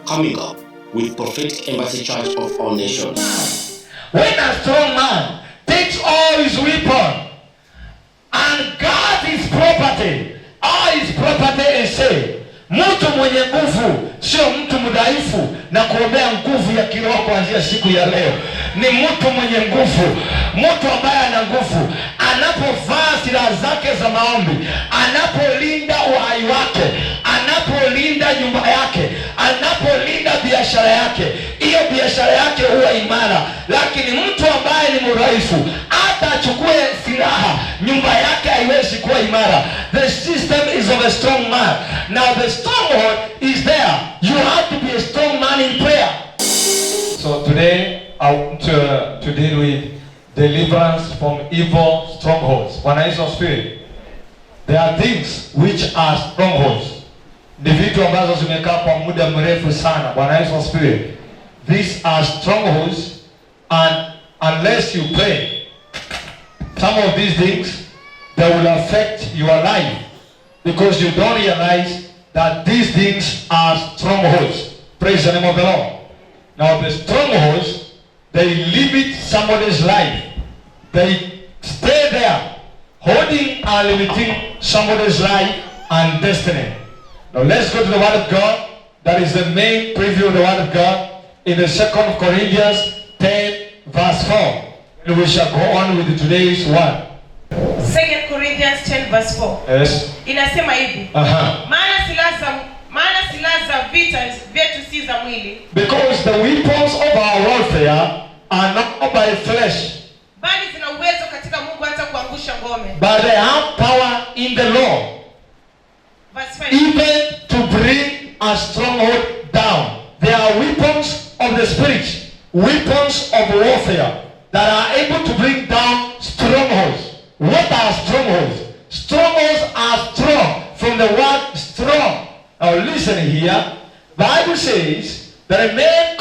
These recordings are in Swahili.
coming up with Prophetic Embassy Church of All Nations. When a strong man takes all his weapon and guards his property, all his property is safe. Mtu mwenye nguvu sio mtu mdhaifu na kuombea nguvu ya kiroho kuanzia siku ya leo. Ni mtu mwenye nguvu, mtu ambaye ana nguvu. Anapovaa silaha zake za maombi, anapolinda uhai wake, anapolinda nyumba yake, anapolinda biashara yake, hiyo biashara yake huwa imara. Lakini mtu ambaye ni mdhaifu, hata achukue silaha, nyumba yake haiwezi kuwa imara. The system is of a strong man. Now the stronghold is there. You have to be a strong man in prayer. So today I want to deal with deliverance from evil strongholds. Bwana Yesu asifiwe. There are things which are strongholds. Ni vitu ambazo zimekaa kwa muda mrefu sana. Bwana Yesu asifiwe. These are strongholds, and unless you pray, some of these things, they will affect your life, because you don't realize that these things are strongholds. Praise the name of the Lord. Now the strongholds, they limit somebody's life. They stay there, holding and limiting somebody's life and destiny. Now let's go to the Word of God. That is the main preview of the Word of God in the 2 Corinthians 10 verse 4. And we shall go on with today's word. 2 Corinthians 10 verse 4. Yes. Inasema hivi. Maana silaha za vita vyetu si za mwili. Because the weapons of our warfare are not by flesh, bali zina uwezo katika Mungu hata kuangusha ngome. but they have power in the Lord, Verse 5. even to bring a stronghold down. They are weapons of the Spirit, weapons of warfare that are able to bring down strongholds. What are strongholds? Strongholds are strong from the word strong. Now listen here. Bible says that a man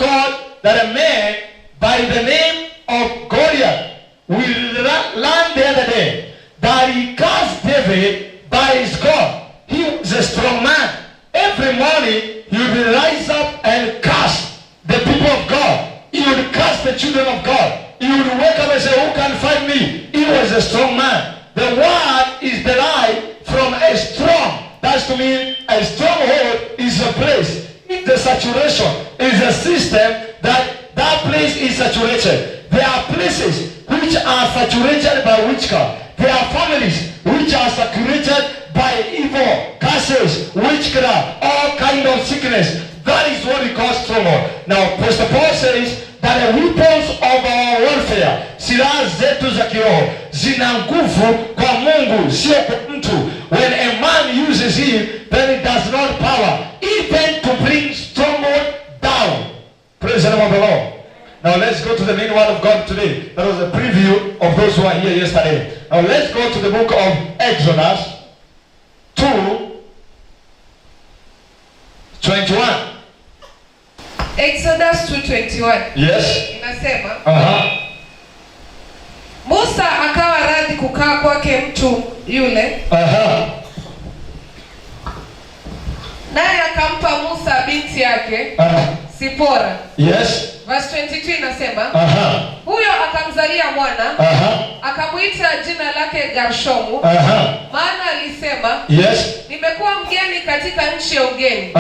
by the name of Goliath, we learned the other day that he cast David by his God. He was a strong man. Every morning he would rise up and cast the people of God. He would cast the children of God. He would wake up and say, who can fight me? He was a strong man. The word is derived from a strong. That's to mean a stronghold is a place. It's a saturation. It's a system that place is saturated. There are places which are saturated by witchcraft. There are families which are saturated by evil, curses, witchcraft, all kind of sickness. That is what we call stronghold. Now, Pastor Paul says that the weapons of our warfare, silaha zetu za kiroho, zina nguvu kwa Mungu, sio kwa mtu. When a man uses it, then it does not power, even to bring stronghold down. Praise the name of the Lord. Now let's go to the main word of God today. That was a preview of those who were here yesterday. Now let's go to the book of Exodus 2:21. Exodus 2:21. Yes. Inasema, Musa akawa radhi kukaa kwake mtu yule. Naye akampa Musa binti yake Sipora. Yes. Verse 22 inasema, huyo akamzalia mwana, akamuita jina lake Gershomu, maana alisema, yes, nimekuwa mgeni katika nchi ya ugeni.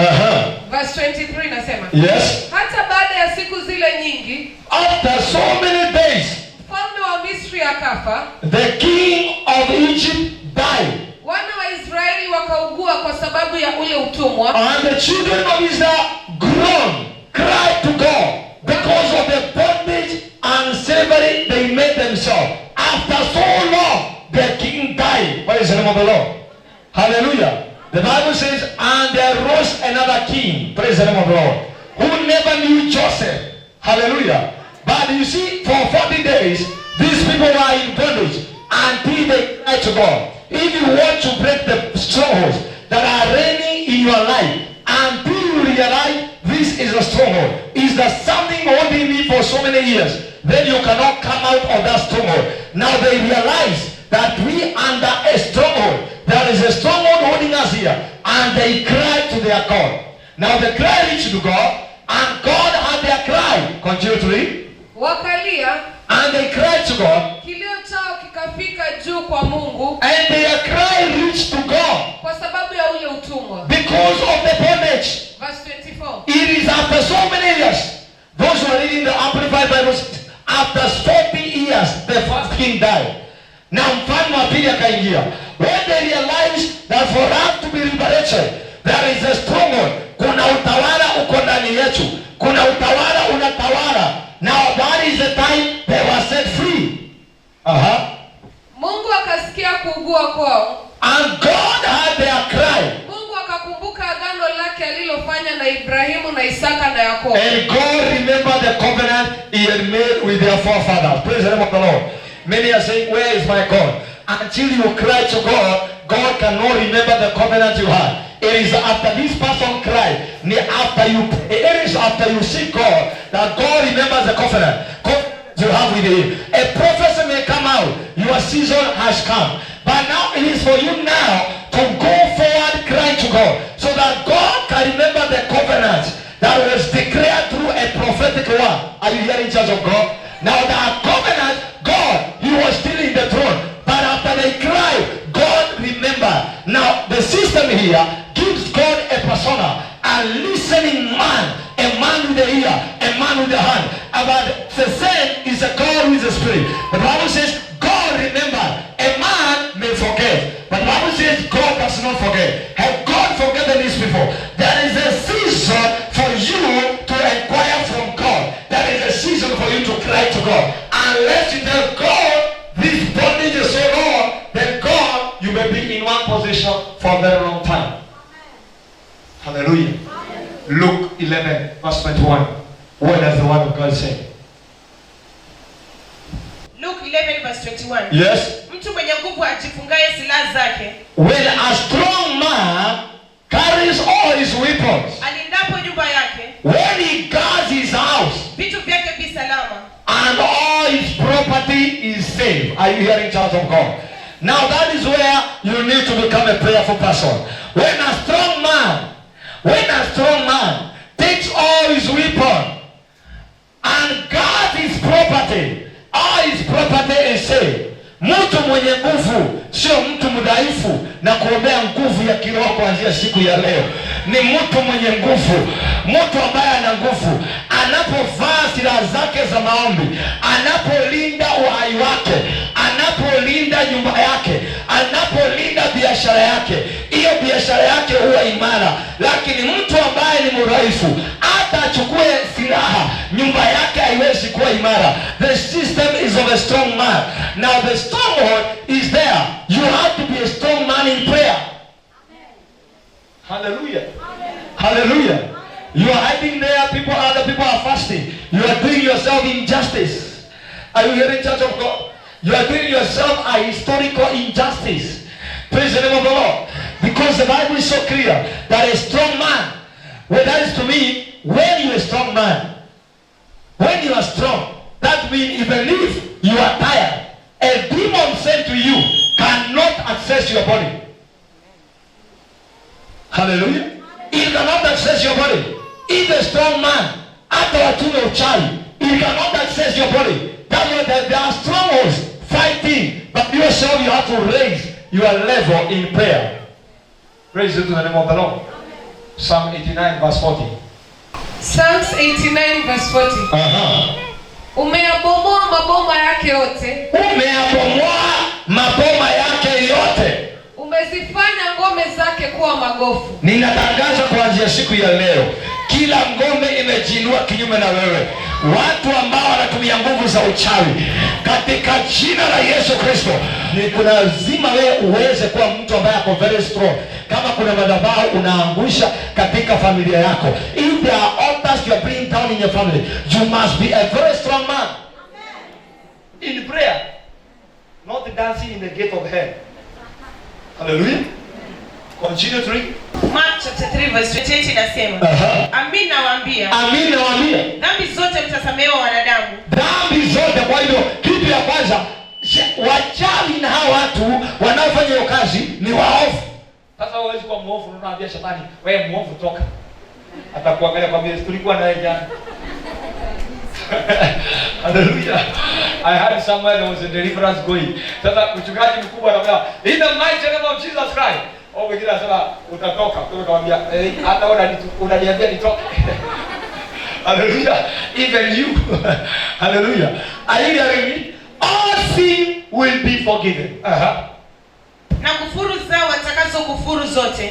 Verse 23 inasema, yes, hata baada ya siku zile nyingi, after so many days, mfalme wa Misri akafa, the king of Egypt died, wana wa Israeli wakaugua kwa sababu ya ule utumwa, and the children of Israel groaned, cried to God because of the bondage and slavery they made themselves. After so long, the king died. What is the name of the Lord? Hallelujah. The Bible says, and there rose another king, praise the name of the Lord, who never knew Joseph. Hallelujah. But you see, for 40 days, these people were in bondage until they cried to God. If you want to break the strongholds that are reigning in your life, until you realize this is a stronghold, is that something holding me for so many years, then you cannot come out of that stronghold. Now they realize that we under a stronghold. There is a stronghold holding us here, and they cry to their God. Now the cry reached to God. And God heard their cry. Continue to read. Wakalia, And they cried to God. kilio chao kikafika juu kwa Mungu, And their cry reached to God kwa sababu ya ule utumwa. because of the bondage. Verse 24. It is after so many years. Those who are reading the Amplified Bible, after 40 years, the first king died. Na mfalme wa pili akaingia. When they realized that for us to be liberated, there is a stronghold. Kuna utawala uko ndani yetu. Kuna utawala unatawala. Now that is the time they were set free. Mungu akasikia kuugua kwao. And God heard their cry. Mungu akakumbuka agano lake alilofanya na Ibrahimu na Isaka na Yakobo. And God remembered the covenant he had made with their forefathers. Praise the name of the Lord. Many are saying, where is my God? Until you cry to God, God cannot remember the covenant you had. It is after this person cried, it is after you seek God, that God remembers the covenant you have with him. A prophecy may come out, your season has come. But now it is for you now to go forward crying to God, so that God can remember the covenant that was declared through a prophetic word. Are you hearing, church of God? Now that covenant, God, he was still in the throne. But after they cried, God remembered. Now the system here gives God a persona, a listening man, a man with the ear, a man with the hand. But the same is a God who is a spirit. The Bible says, God remembered. A man may forget, but the Bible says God does not forget. Have God forgotten this before? There is a season for you to inquire from God. There is a season for you to cry to God. Unless you tell God, this bondage is so long, then God, you may be in one position for a very long time. Hallelujah. Luke 11 verse 21. What does the word of God say? Luke 11 verse 21. Yes. Mtu mwenye nguvu ajifungaye silaha zake, When a strong man carries all his weapons, alindapo nyumba yake, when he guards his house, vitu vyake vi salama, and all his property is safe. Are you hearing, child of God? Now that is where you need to become a prayerful person. When a strong man takes all his weapons and guards his property, all his property is safe. Mtu mwenye nguvu sio mtu mdhaifu na kuombea nguvu ya kiroho kuanzia siku ya leo. Ni mtu mwenye nguvu, mtu ambaye ana nguvu, anapovaa silaha zake za maombi, anapolinda uhai wake, anapolinda nyumba yake, anapolinda biashara yake, hiyo biashara yake huwa imara. Lakini mtu ambaye ni mdhaifu, hata achukue silaha, nyumba yake haiwezi kuwa imara. The system is of a strong man. Now the stronghold is there. You have to be a strong man in prayer. Hallelujah. Hallelujah. You are hiding there, other people are fasting. You are doing yourself injustice. Are you hearing, church of God? You are doing yourself a historical injustice. Praise the name of the Lord. Because the Bible is so clear that a strong man, well, that is to me, when you are a strong man, when you are strong, that means even if you are tired, a demon sent to you cannot access your body. Hallelujah. It cannot access your body. If a strong man, after a tune of child, it cannot access your body. That means that there are strongholds fighting, but yourself you have to raise your level in prayer. Praise to the name of the Lord. Psalm 89 verse 40. Psalms 89 verse 40. Umeyabomoa maboma yake yote. Umeyabomoa maboma yake yote. Umezifanya ngome zake kuwa magofu. Ninatangaza kuanzia siku ya leo, kila ngome imejinua kinyume na wewe, watu ambao wanatumia nguvu za uchawi, katika jina la Yesu Kristo, ni kuna lazima wewe uweze kuwa mtu ambaye ako very strong. Kama kuna madhabahu unaangusha katika familia yako, if there are altars you are bringing down in your family, you must be a very strong man. In prayer, not dancing in the gate of hell. Hallelujah. Continue to read. Mark chapter 3 verse 28 inasema, Amin nawaambia, dhambi zote mtasamehewa wanadamu. Dhambi zote. Kwa hivyo kitu ya kwanza, wachawi na hao watu wanaofanya hiyo kazi ni waovu. Sasa huwezi kuwa muovu unaambia shetani, wewe muovu toka. Atakuangalia kwa vile tulikuwa naye jana. Hallelujah. I heard somewhere there was a deliverance going. Sasa mchungaji mkubwa anambia, in the mighty name of Jesus Christ. Oh, wengine anasema utatoka. Tukamwambia, hata unaniambia nitoke. Hallelujah. Even you. Hallelujah. Are you hearing me? All sin will be forgiven. Na kufuru zao watakazo kufuru zote.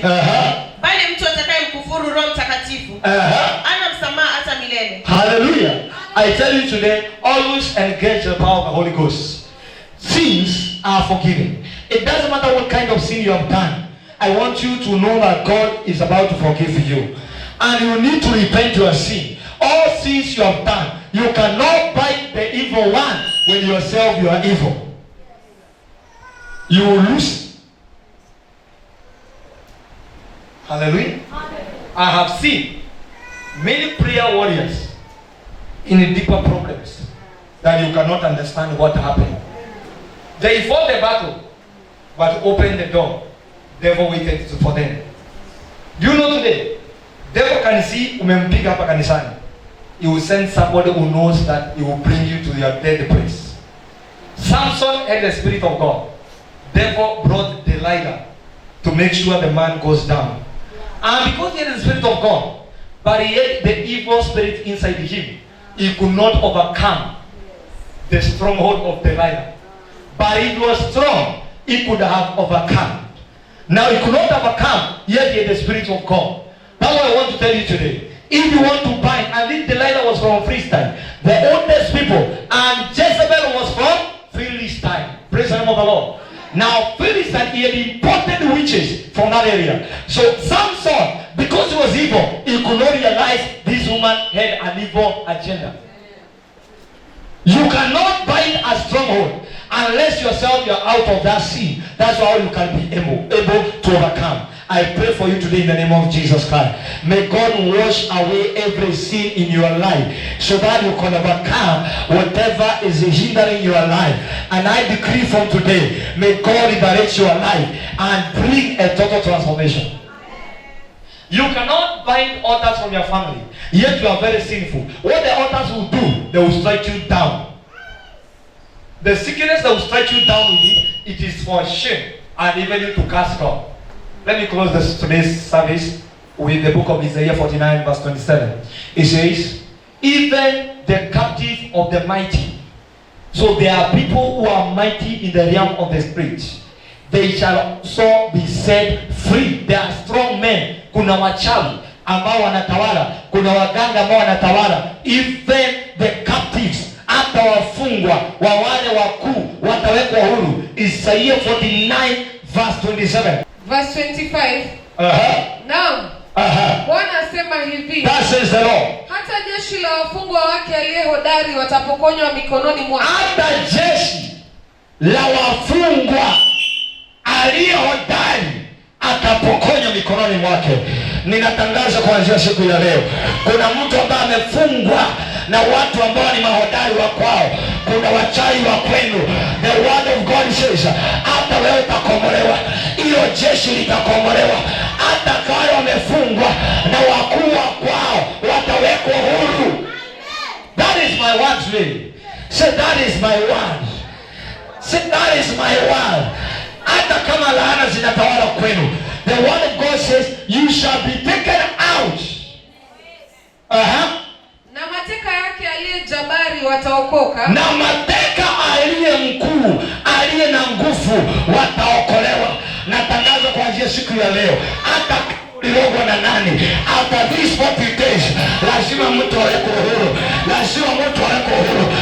Bali mtu atakaye mkufuru Roho Mtakatifu ana msamaha hata milele. Hallelujah. I tell you today, always engage the power of the Holy Ghost. Sins are forgiven. It doesn't matter what kind of sin you have done. I want you to know that God is about to forgive you. And you need to repent your sin. All sins you have done, you cannot bite the evil one when yourself you are evil. You will lose. Hallelujah. I have seen many prayer warriors in deeper problems that you cannot understand what happened. They fought the battle, but opened the door. Devil waited for them. Do you know today? Devil can see umempiga hapa kanisani. He will send somebody who knows that he will bring you to your dead place. Samson had the Spirit of God. Devil brought Delilah to make sure the man goes down. And because he had the Spirit of God, but he had the evil spirit inside him, he could not overcome the stronghold of Delilah. But if he was strong, he could have overcome. Now he could not overcome, yet he had the Spirit of God. That's what I want to tell you today. If you want to bind, and this Delilah was from Philistine, the oldest people, and Jezebel was from Philistine. Praise the name of the Lord. Now Philistine, he had imported witches from that area. So Samson, because he was evil, he could not realize this woman had an evil agenda. You cannot bind a stronghold unless yourself you're out of that sin. That's how you can be able to overcome. I pray for you today in the name of Jesus Christ. May God wash away every sin in your life so that you can overcome whatever is hindering your life. And I decree from today, may God liberate your life and bring a total transformation. You cannot bind altars from your family, yet you are very sinful. What the altars will do, they will strike you down. The sickness that will strike you down with it is for shame and even you to cast God. Let me close today's service with the book of Isaiah 49 verse 27. It says, even the captive of the mighty. So there are people who are mighty in the realm of the spirit. They shall also be set free. They are strong men. Kuna wachawi ambao wanatawala. Kuna waganga ambao wanatawala. Even the captives, hata wafungwa wa wale wakuu watawekwa huru. Isaiah 49 verse 27. Verse 25. Naam. Bwana asema hivi. That says the Lord. Hata jeshi la wafungwa wake aliye hodari watapokonywa mikononi mwake. Hata jeshi la wafungwa aliye hodari atapokonywa mikononi mwake. Ninatangaza kuanzia siku ya leo, kuna mtu ambaye amefungwa na watu ambao ni mahodari wa kwao, kuna wachawi wa kwenu. The word of God says, hata wewe utakombolewa, hilo jeshi litakombolewa. Hata kama wamefungwa na wakuu wa kwao watawekwa huru. That is my word today. Say that is my word. Say that is my word. Hata kama laana zinatawala kwenu, the word of God says you shall be taken out. Na mateka yake aliye jabari wataokoka. Na mateka aliye mkuu, aliye na nguvu wataokolewa. Natangaza kuanzia siku ya leo, hata ulirogwa na nani, after these 40 days, lazima mtu awekwe huru. Lazima mtu awekwe huru.